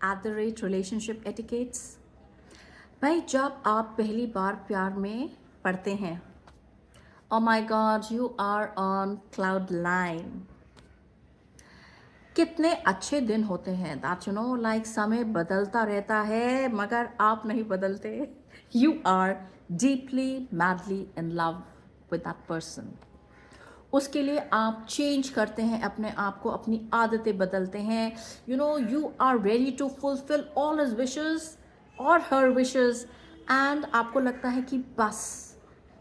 @relationship etiquettes। भाई जब आप पहली बार प्यार में पड़ते हैं, oh my God you are on cloud line. कितने अच्छे दिन होते हैं, दैट यू नो लाइक समय बदलता रहता है मगर आप नहीं बदलते। You are deeply madly in love with that person. उसके लिए आप चेंज करते हैं अपने आप को, अपनी आदतें बदलते हैं। You are ready to fulfil all his wishes और हर विशेस। एंड आपको लगता है कि बस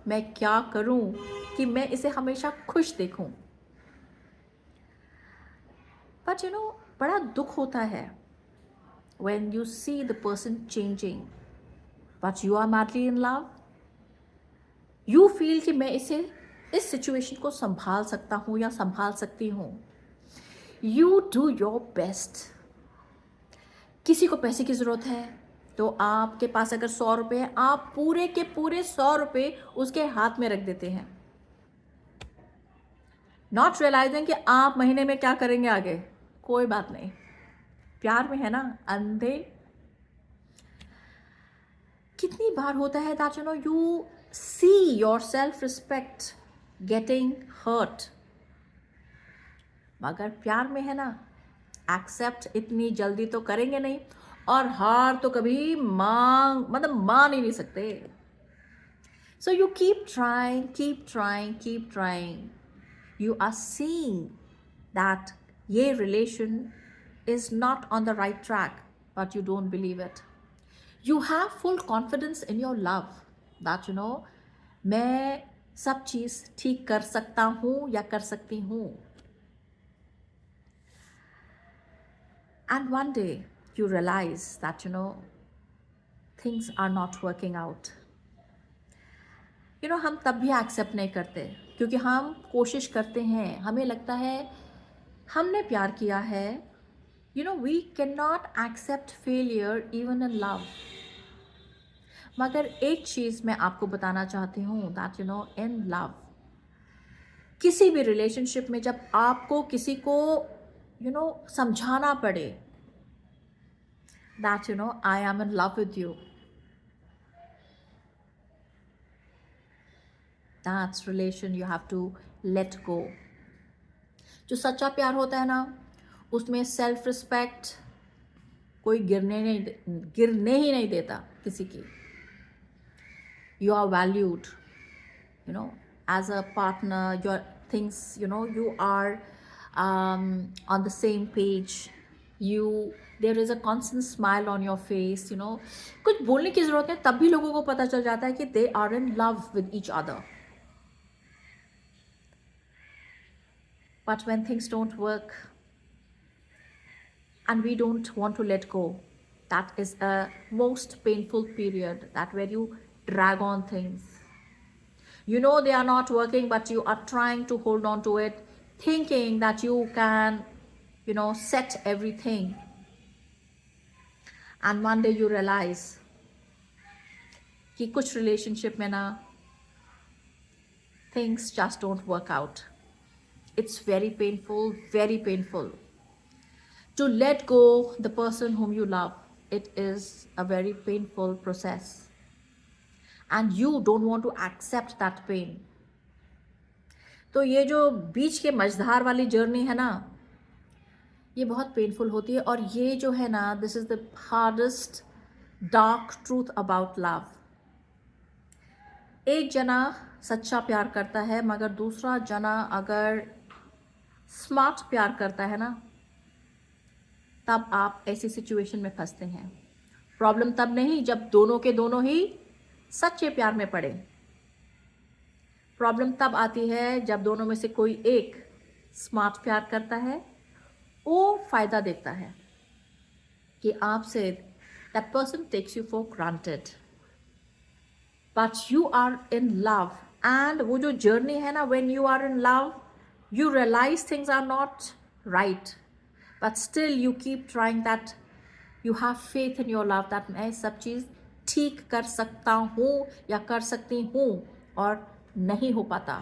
मैं क्या करूं कि मैं इसे हमेशा खुश देखूं। बट बड़ा दुख होता है when you see the person changing but you are madly in love। you feel कि मैं इस सिचुएशन को संभाल सकता हूँ या संभाल सकती हूँ। You do your best. किसी को पैसे की ज़रूरत है तो आपके पास अगर 100 रुपये है, आप पूरे के पूरे 100 रुपये उसके हाथ में रख देते हैं, नॉट रियलाइजिंग कि आप महीने में क्या करेंगे आगे। कोई बात नहीं, प्यार में है ना अंधे। कितनी बार होता है that you see your self respect getting hurt, मगर प्यार में है ना एक्सेप्ट इतनी जल्दी तो करेंगे नहीं, और हार तो कभी मान ही नहीं सकते। So you keep trying, keep trying, keep trying. You are seeing that ये relation is not on the right track, but you don't believe it. You have full confidence in your love that मैं सब चीज़ ठीक कर सकता हूँ या कर सकती हूँ। And one day you realize that things are not working out। हम तब भी एक्सेप्ट नहीं करते क्योंकि हम कोशिश करते हैं, हमें लगता है हमने प्यार किया है। We can not accept failure even in love. मगर एक चीज़ मैं आपको बताना चाहती हूँ दैट इन लव, किसी भी रिलेशनशिप में जब आपको किसी को समझाना पड़े that I am in love with you, that's relation you have to let go। जो सच्चा प्यार होता है ना उसमें सेल्फ रिस्पेक्ट कोई गिरने ही नहीं देता किसी की। You are valued as a partner, your things you are on the same page। there is a constant smile on your face। कुछ बोलने की ज़रूरत है तब भी लोगों को पता चल जाता है कि they are in love with each other। But when things don't work and we don't want to let go, that is a most painful period, that where you drag on things। they are not working but you are trying to hold on to it, thinking that you can set everything। and one day you realize कि कुछ relationship में ना things just don't work out। it's very painful to let go the person whom you love। it is a very painful process and you don't want to accept that pain। तो ये जो बीच के मझधार वाली journey है ना ये बहुत पेनफुल होती है, और ये जो है ना this is the hardest dark truth about love. एक जना सच्चा प्यार करता है मगर दूसरा जना अगर स्मार्ट प्यार करता है ना तब आप ऐसी सिचुएशन में फंसते हैं। प्रॉब्लम तब नहीं जब दोनों के दोनों ही सच्चे प्यार में पड़े। प्रॉब्लम तब आती है जब दोनों में से कोई एक स्मार्ट प्यार करता है, वो फ़ायदा देखता है कि आपसे that person takes you for granted, but you are in love. And वो जो जर्नी है ना when you are in love you realise things are not right, but still you keep trying that you have faith in your love that मैं सब चीज़ ठीक कर सकता हूँ या कर सकती हूँ, और नहीं हो पाता।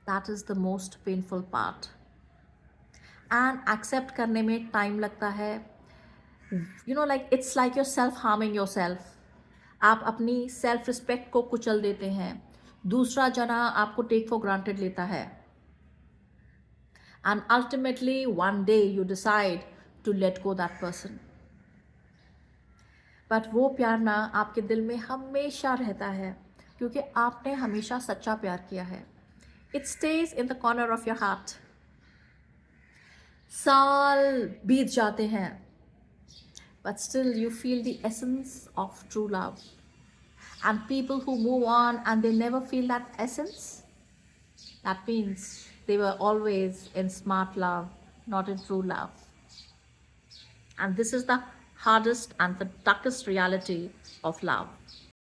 That is the most painful part. And accept करने में टाइम लगता है, like it's like you're self harming yourself. आप अपनी सेल्फ रिस्पेक्ट को कुचल देते हैं, दूसरा जना आपको टेक फॉर ग्रांटेड लेता है, and ultimately one day you decide to let go that person. But वो प्यार ना आपके दिल में हमेशा रहता है, क्योंकि आपने हमेशा सच्चा प्यार किया है. It stage in the corner of your heart. साल बीत जाते हैं, but still you feel the essence of true love. And people who move on and they never feel that essence, that means they were always in smart love, not in true love. And this is the hardest and the darkest reality of love.